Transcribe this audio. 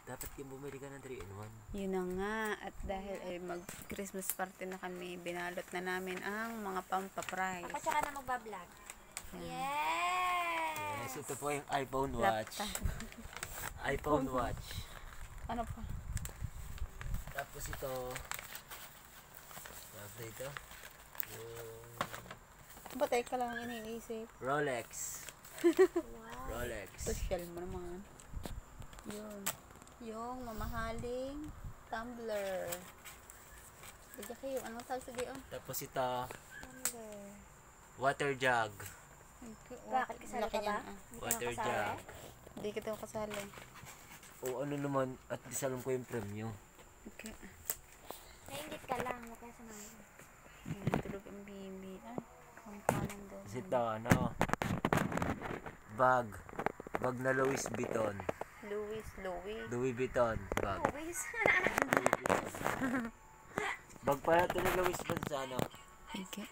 Dapat yung bumili ka ng 3-in-1. Yun na nga. At dahil ay mag-Christmas party na kami, binalot na namin ang mga pampaprice. Ako tsaka na magbablog. Yes! Yes, ito po yung iPhone watch. iPhone watch. Ano pa? Tapos ito. Tapos ito. Yung Ba't ka lang iniisip? Rolex. Wow. Rolex. Social mo naman. Yun. Yung mamahaling tumbler. Bigyan kayo. Anong tawag sa diyon? Tapos ito, Tumbler. water jug. Bakit? Kasali Laki ka ba? yan, Hindi ka Water nakasali? jug. Hindi kita kasali. O ano naman, at least alam ko yung premyo. Okay. Nainggit ka lang. Huwag kaya sumama. Ayan, tulog ang baby. Ay, kampanan daw. Kasi ito, ano, bag. Bag na Louis Vuitton. Louis. Louis Vuitton bag. Always. Bag pala ito ng Louis Vuitton sa ano. Okay.